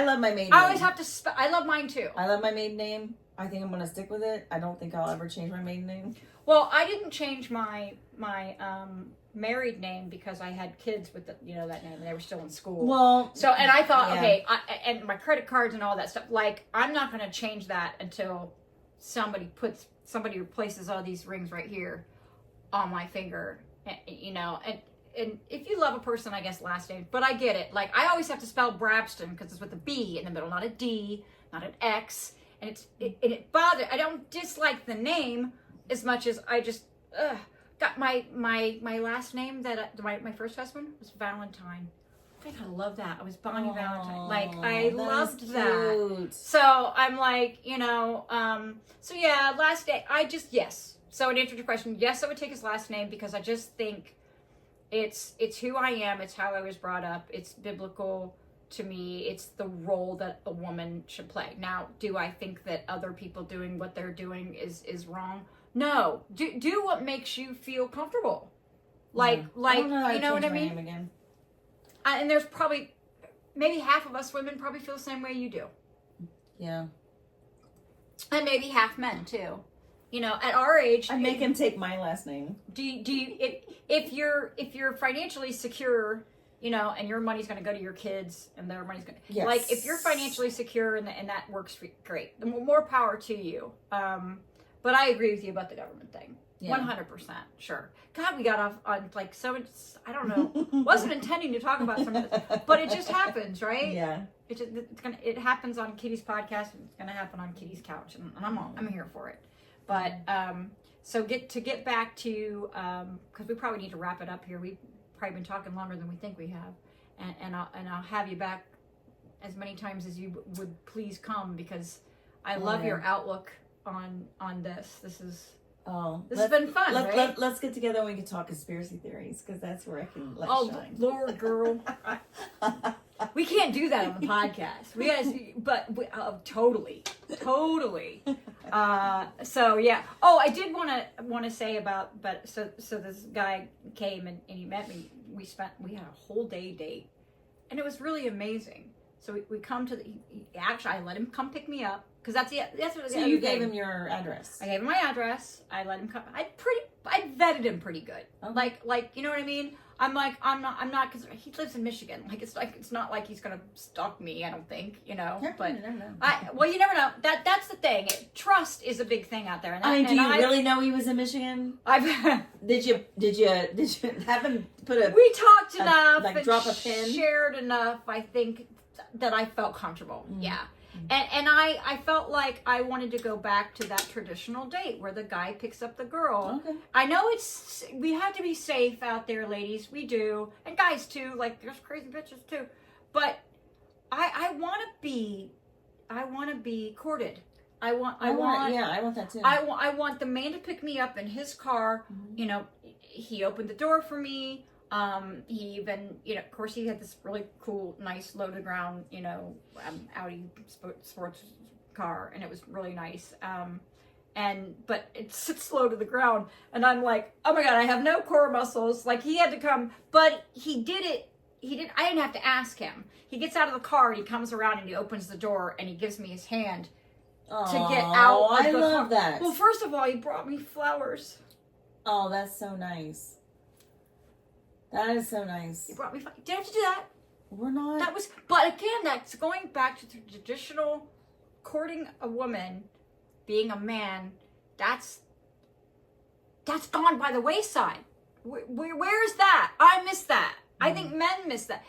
love my maiden name. I always have to. I love mine too. I love my maiden name. I think I'm gonna stick with it. I don't think I'll ever change my maiden name. Well, I didn't change my married name because I had kids with that name, and they were still in school. Well, so, and I thought, okay, and my credit cards and all that stuff. Like, I'm not gonna change that until somebody replaces all these rings right here on my finger, you know, and if you love a person, I guess last name, but I get it. Like, I always have to spell Brabston because it's with a B in the middle, not a D, not an X, and it bothers. I don't dislike the name as much as I just got my last name that my first husband was Valentine. I think I love that. I was Bonnie Valentine. Like, I loved that. So I'm like, you know, so yeah, last day, yes. So in answer to your question, yes, I would take his last name because I just think it's who I am. It's how I was brought up. It's biblical to me. It's the role that a woman should play. Now, do I think that other people doing what they're doing is wrong? No. Do what makes you feel comfortable. Like you know what I mean? Again. And there's probably maybe half of us women probably feel the same way you do. Yeah. And maybe half men too. You know, at our age, I make him take my last name. Do you if you're financially secure, you know, and your money's going to go to your kids, and their money's going to like, if you're financially secure and that works for you, great. The more power to you. But I agree with you about the government thing. 100%, sure. God, we got off on like so much. I don't know. Wasn't intending to talk about some of this, but it just happens, right? Yeah. It happens on Kitty's podcast, and it's gonna happen on Kitty's couch, and I'm here for it. But so get back to because we probably need to wrap it up here. We've probably been talking longer than we think we have, and I'll have you back as many times as you would please come, because I love your outlook on this. This has been fun. Let's get together and we can talk conspiracy theories, because that's where I can shine. Lord, girl, we can't do that on the podcast. We guys, but totally. So yeah. Oh, I did want to say about, so this guy came and he met me. we had a whole day date, and it was really amazing. So we come to actually, I let him come pick me up, because that's what. So you gave him your address. I gave him my address. I let him come. I vetted him pretty good. Okay. Like you know what I mean. I'm not, because he lives in Michigan. It's not like he's gonna stalk me. I don't think, But you never know. well, you never know. That's the thing. Trust is a big thing out there. And do you really know he was in Michigan? Did you have him put a? We talked enough, like and drop a pin, shared enough. I think that I felt comfortable. Mm. Yeah. And I felt like I wanted to go back to that traditional date where the guy picks up the girl. Okay. I know we have to be safe out there, ladies. We do. And guys too. Like, there's crazy bitches too. But I want to be courted. I want that too. I want the man to pick me up in his car. Mm-hmm. He opened the door for me. He even, of course, he had this really cool, nice, low to the ground, Audi sports car, and it was really nice. But it sits low to the ground, and I'm like, oh my God, I have no core muscles. Like, he had to come, but he did it. I didn't have to ask him. He gets out of the car, and he comes around, and he opens the door, and he gives me his hand to get out of the car. I love that. Well, first of all, he brought me flowers. Oh, that's so nice. That is so nice. He brought me flowers. Did I have to do that? We're not. But again, that's going back to the traditional courting a woman, being a man. That's gone by the wayside. Where's that? I miss that. I think men miss that.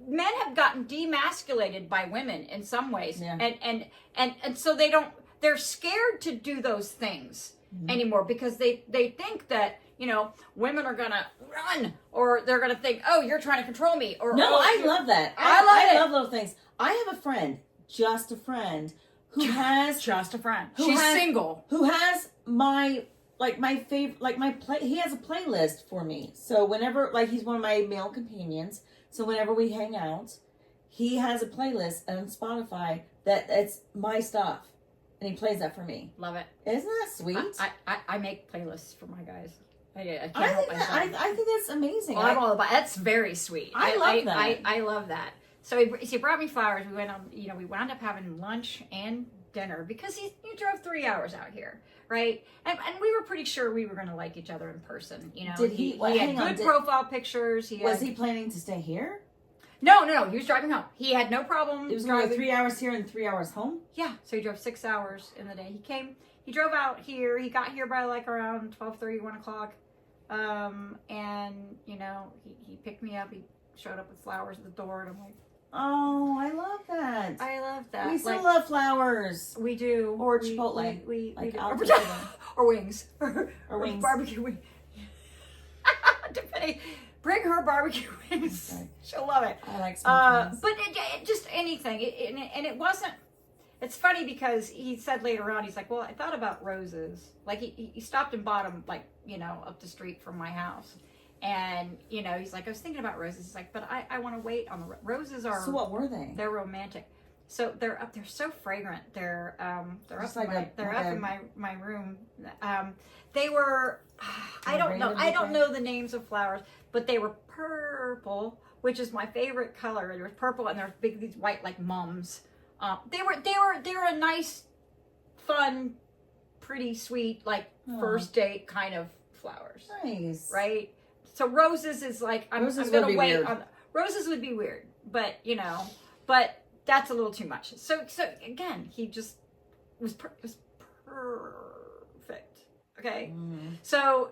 Men have gotten demasculated by women in some ways, and so they're scared to do those things anymore, because they think that women are gonna run, or they're gonna think, oh, you're trying to control me. Or no, I love that. I love those things. I have a friend, just a friend, who has just a friend. She's single. Who has my favorite, he has a playlist for me. So whenever, he's one of my male companions. So whenever we hang out, he has a playlist on Spotify that it's my stuff, and he plays that for me. Love it. Isn't that sweet? I make playlists for my guys. I think that's amazing. Well, I'm all about. That's very sweet. I love that. I love that. So he brought me flowers. We went on. We wound up having lunch and dinner, because he drove 3 hours out here, right? And we were pretty sure we were going to like each other in person. Did he? He had good profile pictures. Was he planning to stay here? No. He was driving home. He had no problem. It was driving 3 hours here and 3 hours home. Yeah. So he drove 6 hours in the day. He drove out here. He got here by around 12:30, 1 o'clock. And he picked me up. He showed up with flowers at the door, and I'm like, oh, I love that. I love that. We still love flowers. We do. Or Chipotle. We do. Or wings. Or wings. Barbecue wings. Tiffany, bring her barbecue wings. Okay. She'll love it. I like smoked wings. But it just anything. And it wasn't. It's funny, because he said later on, he's like, well, I thought about roses. Like, he stopped and bought them, up the street from my house. And, he's like, I was thinking about roses. He's like, but I want to wait on the roses. So what were they? They're romantic. So they're up. They're so fragrant. They're just up in my room. They were, I don't know the names of flowers, but they were purple, which is my favorite color. There was purple, and there's these white, like mums. They were a nice, fun, pretty sweet, first date kind of flowers. Nice. Right? So roses is I'm going to wait on roses would be weird, but but that's a little too much. So again, he just was perfect. Okay. Mm. So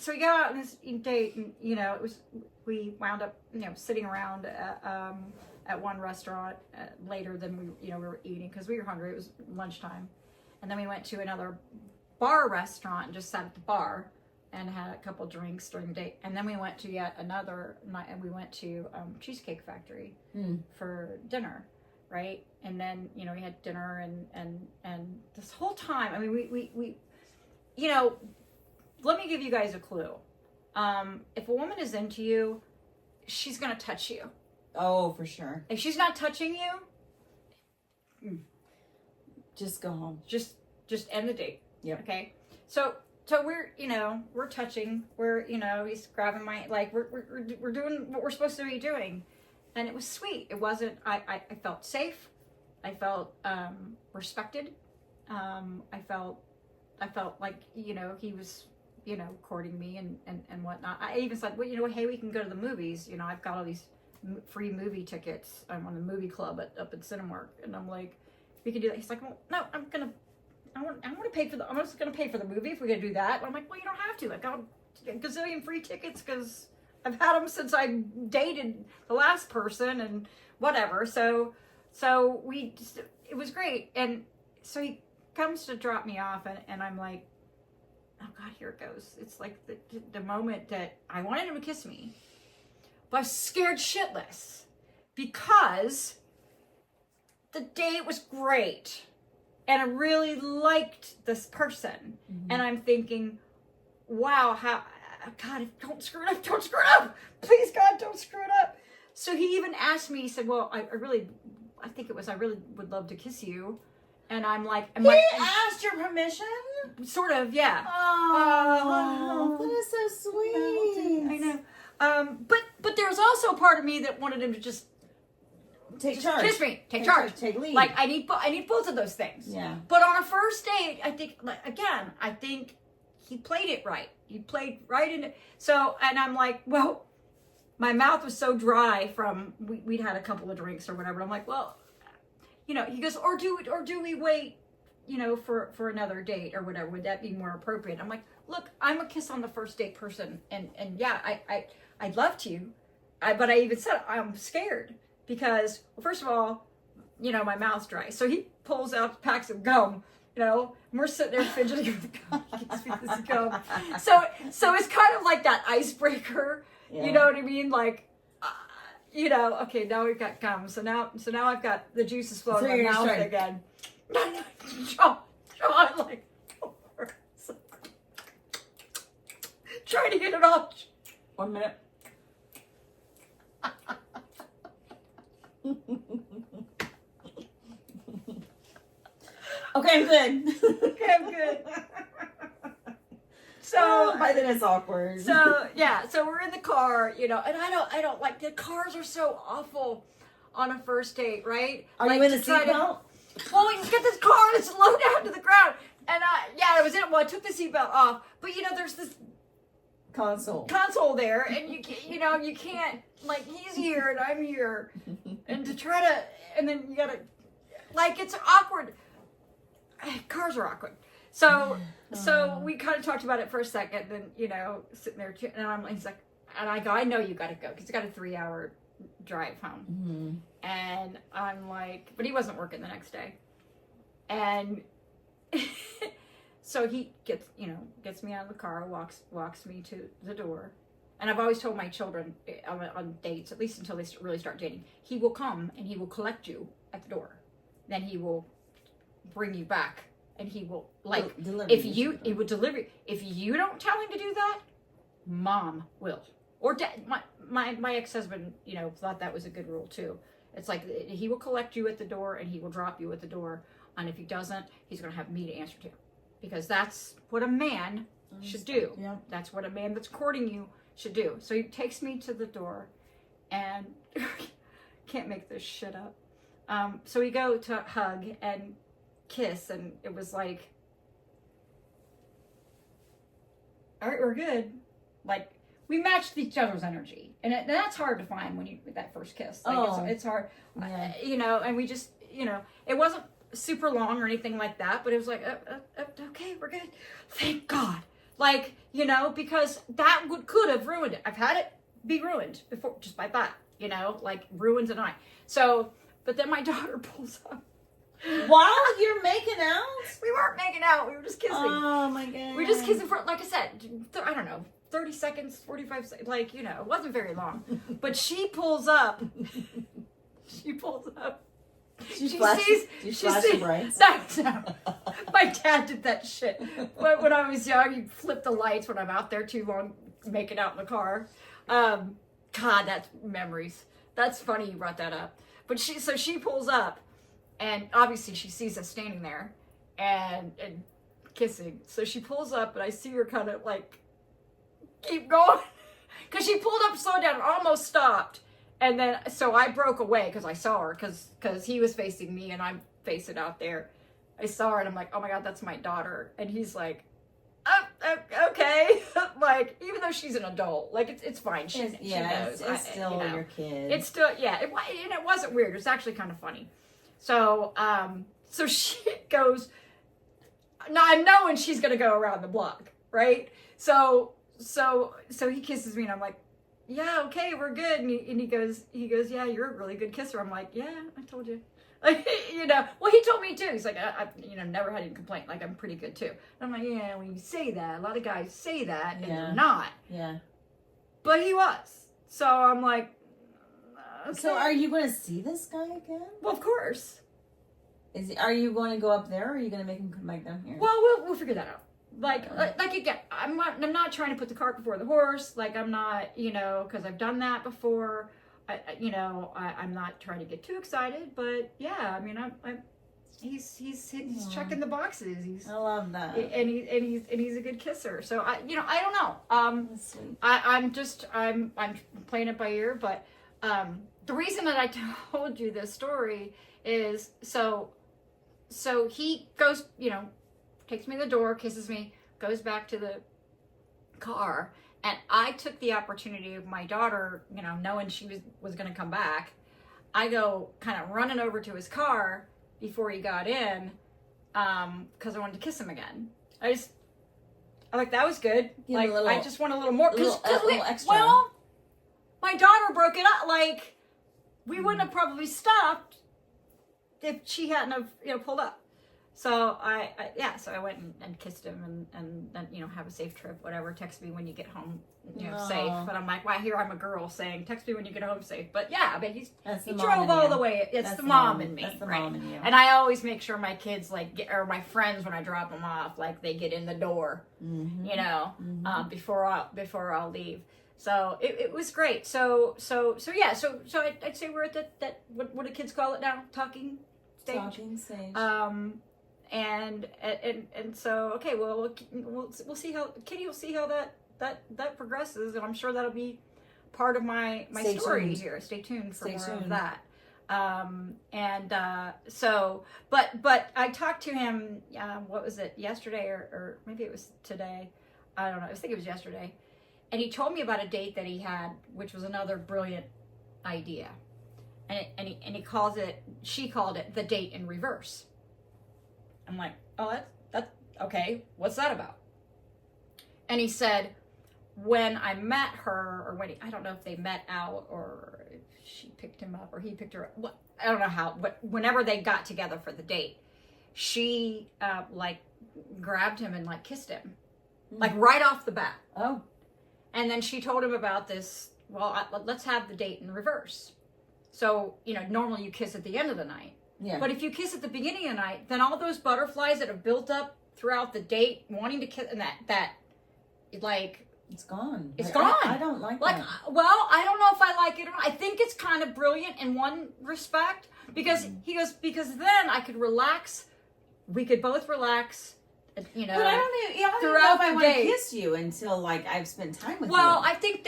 we go out on this date, and we wound up sitting around at one restaurant later than we were eating, because we were hungry. It was lunchtime, and then we went to another bar restaurant and just sat at the bar and had a couple drinks during the day. And then we went to yet another night, and we went to Cheesecake Factory for dinner, right? And then we had dinner, and this whole time, I mean, we let me give you guys a clue. If a woman is into you, she's gonna touch you. Oh, for sure. If she's not touching you, just go home. Just end the date. Yep. Okay. So we're, we're touching, he's grabbing my, like, we're doing what we're supposed to be doing. And it was sweet. It wasn't, I felt safe. I felt, respected. I felt like, he was, courting me and whatnot. I even said, well, hey, we can go to the movies. I've got all these free movie tickets. I'm on the movie club up at Cinemark. And I'm like, we can do that. He's like, well, no, I want to pay I'm just going to pay for the movie if we're going to do that. But I'm like, well, you don't have to. I got a gazillion free tickets because I've had them since I dated the last person and whatever. So it was great. And so he comes to drop me off and I'm like, oh God, here it goes. It's like the moment that I wanted him to kiss me, but I was scared shitless because the date was great. And I really liked this person. Mm-hmm. And I'm thinking, wow, God, don't screw it up. Please, God, don't screw it up. So he even asked me, he said, well, I really would love to kiss you. And I'm like, he asked your permission? Sort of, yeah. Oh, that is so sweet. I know. But there's also a part of me that wanted him to just take charge. Kiss me. Take charge. Take lead. Like I need both of those things. Yeah. But on a first date, I think he played it right. He played right in it. So, and I'm like, well, my mouth was so dry from we'd had a couple of drinks or whatever. I'm like, well, he goes, or do we wait, for another date or whatever? Would that be more appropriate? I'm like, look, I'm a kiss on the first date person, and yeah, I'd love to, but I even said I'm scared. Because, well, first of all, my mouth's dry. So he pulls out packs of gum, and we're sitting there fidgeting with the gum. He gives me this gum. So it's kind of like that icebreaker. Yeah. You know what I mean? Like, okay, now we've got gum. So now I've got the juices flowing in my mouth again. John, like, trying to get it off. 1 minute. Okay, I'm good. So I think it's awkward. So we're in the car, and I don't like, the cars are so awful on a first date, right? Are you in the seatbelt? Well, we get this car and it's low down to the ground, and I was in it. Well, I took the seatbelt off, but there's this console there, and you can't, like, he's here and I'm here, and to try to, and then you gotta, like, it's awkward. Cars are awkward. So we kind of talked about it for a second, then, sitting there, and he's like, and I go, I know you gotta go, because it's got a 3-hour drive home. Mm-hmm. And I'm like, but he wasn't working the next day. And so he gets me out of the car, walks me to the door. And I've always told my children on dates, at least until they really start dating, he will come and he will collect you at the door. Then he will bring you back, and he will, like, he would deliver. If you don't tell him to do that, Mom will. Or Dad. My ex-husband, thought that was a good rule too. It's like, he will collect you at the door and he will drop you at the door. And if he doesn't, he's going to have me to answer to. Because that's what a man should do. Yeah. That's what a man that's courting you should do. So he takes me to the door, and can't make this shit up. So we go to hug and kiss, and it was like, all right, we're good. Like, we matched each other's energy, and that's hard to find when you with that first kiss. Like, it's hard, yeah. And we just, it wasn't super long or anything like that, but it was like, okay, we're good. Thank God. Like, because that could have ruined it. I've had it be ruined before just by that, like, ruined a night. So, but then my daughter pulls up. While you're making out? We weren't making out. We were just kissing. Oh my God. We were just kissing for, like I said, I don't know, 30 seconds, 45 seconds, like, it wasn't very long. But she pulls up. She sees the brights? No. My dad did that shit. But when I was young, you flip the lights when I'm out there too long, making out in the car. God, that's memories. That's funny you brought that up. But she pulls up, and obviously she sees us standing there, and kissing. So she pulls up, and I see her kind of like keep going. Because she pulled up, slowed down, and almost stopped. And then, so I broke away because I saw her, because he was facing me and I'm facing out there. I saw her and I'm like, oh my God, that's my daughter. And he's like, okay. Like, even though she's an adult, like, it's fine. She knows. It's still your kid. It's still, yeah. And it wasn't weird. It was actually kind of funny. So, so she goes, now I'm knowing she's going to go around the block, right? So he kisses me and I'm like, yeah, okay, we're good. And he goes, yeah, you're a really good kisser. I'm like, yeah, I told you. Like, you know, well, he told me too. He's like, I never had any complaint. Like, I'm pretty good too. And I'm like, yeah, when you say that, a lot of guys say that and they're not. Yeah. But he was. So I'm like, okay. So are you going to see this guy again? Well, of course. Are you going to go up there, or are you going to make him come back down here? Well, we'll figure that out. Like again, I'm not trying to put the cart before the horse. Like, I'm not, because I've done that before. I'm not trying to get too excited, but yeah, I mean, he's checking the boxes. I love that, and he's a good kisser. So I don't know. I'm playing it by ear, but the reason that I told you this story is so he goes, takes me to the door, kisses me, goes back to the car. And I took the opportunity of my daughter, knowing she was going to come back. I go kind of running over to his car before he got in, because I wanted to kiss him again. I'm like, that was good. Like, I just want a little more. A little extra. Well, my daughter broke it up. Like, we wouldn't have probably stopped if she hadn't have, pulled up. So so I went and kissed him and then, have a safe trip, whatever. Text me when you get home, safe. But I'm like, well, here I'm a girl saying, text me when you get home safe. But yeah, I mean, he drove all the way. It's the mom in me. That's the right? mom in you. And I always make sure my kids, or my friends, when I drop them off, like, they get in the door, before I'll leave. So it was great. So yeah. So I'd say we're at that what do kids call it now? Talking stage. Talking stage. And so, okay, well, we'll see how Kitty will see how that progresses, and I'm sure that'll be part of my story tuned. Here. Stay tuned for more of that. But I talked to him. What was it, yesterday or maybe it was today? I don't know. I think it was yesterday, and he told me about a date that he had, which was another brilliant idea, and she called it the date in reverse. I'm like, oh, that's okay. What's that about? And he said, when I met her, or I don't know if they met out or if she picked him up or he picked her up. I don't know how, but whenever they got together for the date, she grabbed him and kissed him, like right off the bat. Oh. And then she told him about this. Well, let's have the date in reverse. So, normally you kiss at the end of the night. Yeah. But if you kiss at the beginning of the night, then all those butterflies that have built up throughout the date, wanting to kiss, and that it's gone. It's gone. I don't like that. Well, I don't know if I like it or not. I think it's kind of brilliant in one respect, because he goes, because then I could relax. We could both relax. But I don't know if I want to kiss you until I've spent time with you. Well, I think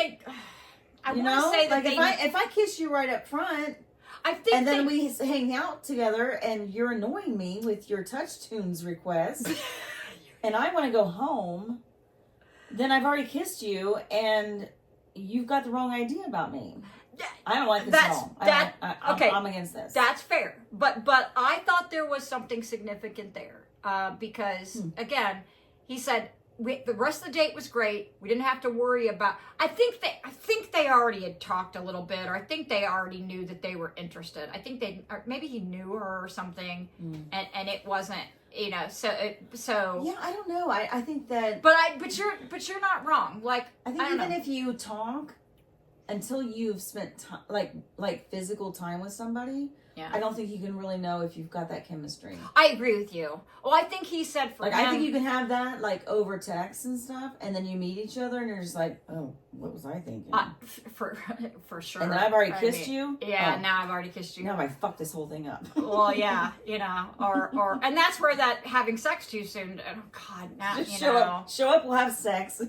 I want to say that if I kiss you right up front. And then we hang out together, and you're annoying me with your touch tunes requests, and I want to go home. Then I've already kissed you, and you've got the wrong idea about me. I don't like this at all. Okay, I'm against this. That's fair, but I thought there was something significant there, because again, he said, the rest of the date was great. We didn't have to worry about. I think they already had talked a little bit, or I think they already knew that they were interested. I think or maybe he knew her or something, and it wasn't, So yeah, I don't know. I think that. But you're not wrong. I think even if you talk until you've spent time, like physical time with somebody, Yeah. I don't think you can really know if you've got that chemistry. I agree with you. Well, I think he said for like, him, I think you can have that, like, over text and stuff, and then you meet each other, and you're just like, oh, what was I thinking? For sure. And then I've already kissed you? Yeah, oh. Now I've already kissed you. Now I fucked this whole thing up. Well, yeah, or and that's where that having sex too soon, oh, God, now, just show up, we'll have sex,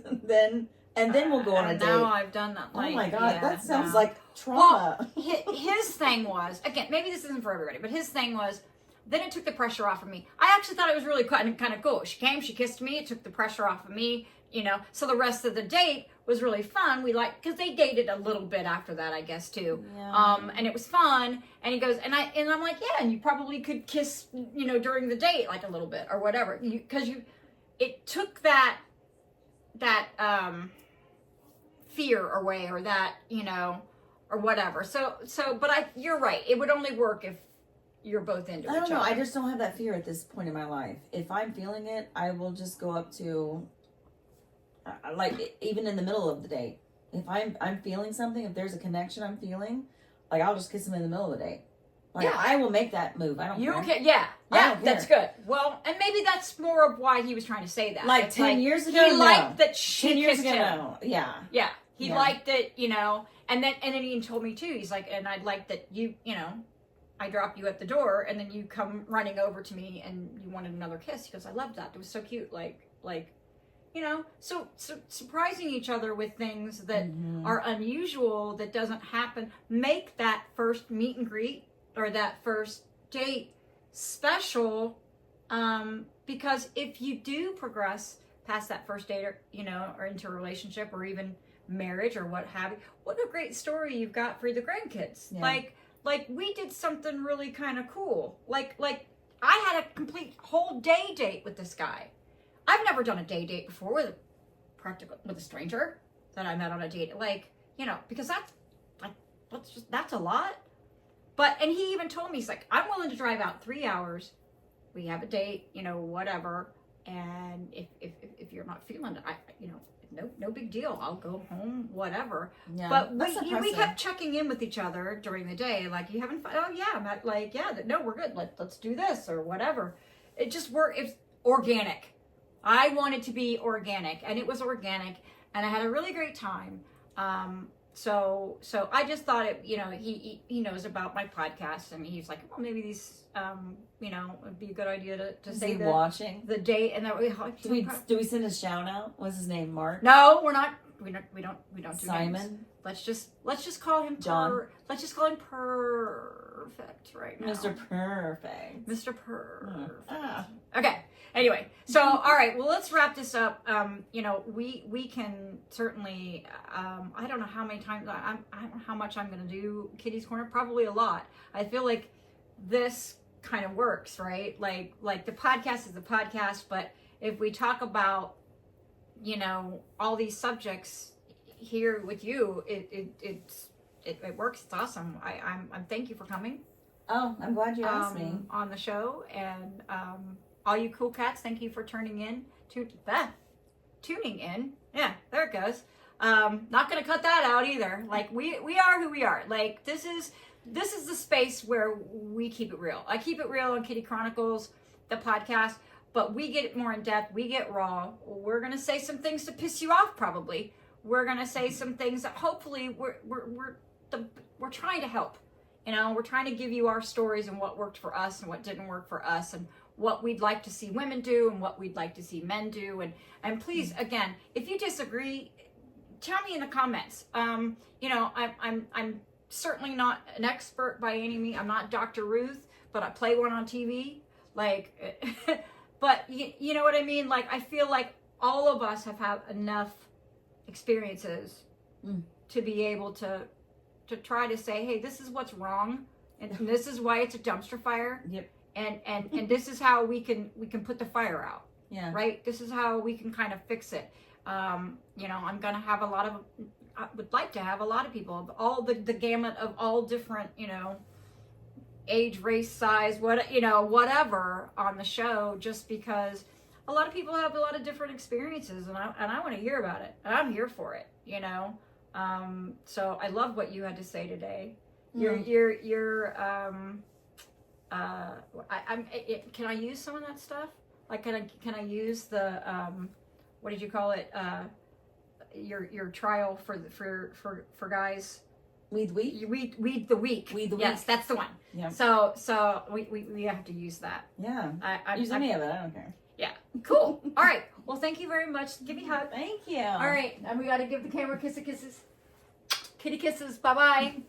and then we'll go on a date. Now I've done that. Like, oh my God, that sounds like trauma. Well, his thing was, again, maybe this isn't for everybody, but his thing was, then it took the pressure off of me. I actually thought it was really kind of cool. She came, she kissed me, it took the pressure off of me, So the rest of the date was really fun. Because they dated a little bit after that, I guess, too. Yeah. And it was fun. And he goes, and I'm like, yeah, and you probably could kiss, during the date, like a little bit or whatever. It took that fear away, or that, or whatever. But you're right. It would only work if you're both into each other. I don't know. I just don't have that fear at this point in my life. If I'm feeling it, I will just go up to, like, even in the middle of the date. If I'm feeling something, if there's a connection I'm feeling, like, I'll just kiss him in the middle of the date. Like, yeah. I will make that move. I don't care. Okay, yeah, that's good. Well, and maybe that's more of why he was trying to say that. Like, 10 years ago, he liked that she kissed him. No. Yeah. Yeah. He liked it, and then he told me too, he's like, and I'd like that you, I drop you at the door and then you come running over to me and you wanted another kiss. He goes, I loved that. It was so cute. So surprising each other with things that are unusual, that doesn't happen. Make that first meet and greet or that first date special. Because if you do progress past that first date or into a relationship or even marriage or what have you, what a great story you've got for the grandkids. Yeah. Like we did something really kind of cool. Like I had a complete whole day date with this guy. I've never done a day date before with a stranger that I met on a date. Because that's a lot. And he even told me, he's like, I'm willing to drive out 3 hours. We have a date, whatever. And if you're not feeling it, no big deal. I'll go home, whatever. Yeah, but we kept checking in with each other during the day. Like, you having fun? Oh yeah, no, we're good. Let's do this or whatever. It just worked. It's organic. I wanted to be organic, and it was organic, and I had a really great time. So I just thought it, he knows about my podcast, and he's like, well, maybe these, it'd be a good idea to say that watching the date, and that do we send a shout out? What's his name? Mark? No, we're not. We don't do Simon. Names. Let's just call him John. Let's just call him Perfect right now. Mr. Perfect. Mr. Perfect. Okay. Anyway, so all right, well, let's wrap this up. We can certainly. I don't know how many times I don't know how much I'm going to do Kitty's Corner. Probably a lot. I feel like this kind of works, right? Like the podcast is the podcast, but if we talk about, all these subjects here with you, it works. It's awesome. I'm thank you for coming. Oh, I'm glad you asked me on the show, and all you cool cats, thank you for tuning in. Yeah, there it goes. Not gonna cut that out either. Like we are who we are. Like this is the space where we keep it real. I keep it real on Kitty Chronicles, the podcast, but we get more in depth. We get raw. We're gonna say some things to piss you off, probably. We're gonna say some things that hopefully we're trying to help. We're trying to give you our stories and what worked for us and what didn't work for us, and what we'd like to see women do and what we'd like to see men do. And please, again, if you disagree, tell me in the comments. I'm certainly not an expert by any means. I'm not Dr. Ruth, but I play one on TV. But you know what I mean? Like, I feel like all of us have had enough experiences to be able to try to say, hey, this is what's wrong, and this is why it's a dumpster fire. Yep. And this is how we can put the fire out. Yeah. Right? This is how we can kind of fix it. I'm gonna have I would like to have a lot of people of all the gamut of all different, age, race, size, whatever on the show, just because a lot of people have a lot of different experiences, and I want to hear about it, and I'm here for it, So I love what you had to say today. You're can I use some of that stuff? Like, can I use the what did you call it? Your trial for guys. Weed the week. Weed the week. Weed the week. Yes, that's the one. Yeah. So we have to use that. Yeah. Use any of it. I don't care. Yeah. Cool. All right. Well, thank you very much. Give me a hug. Thank you. All right. And we got to give the camera kisses. Kitty kisses. Bye bye.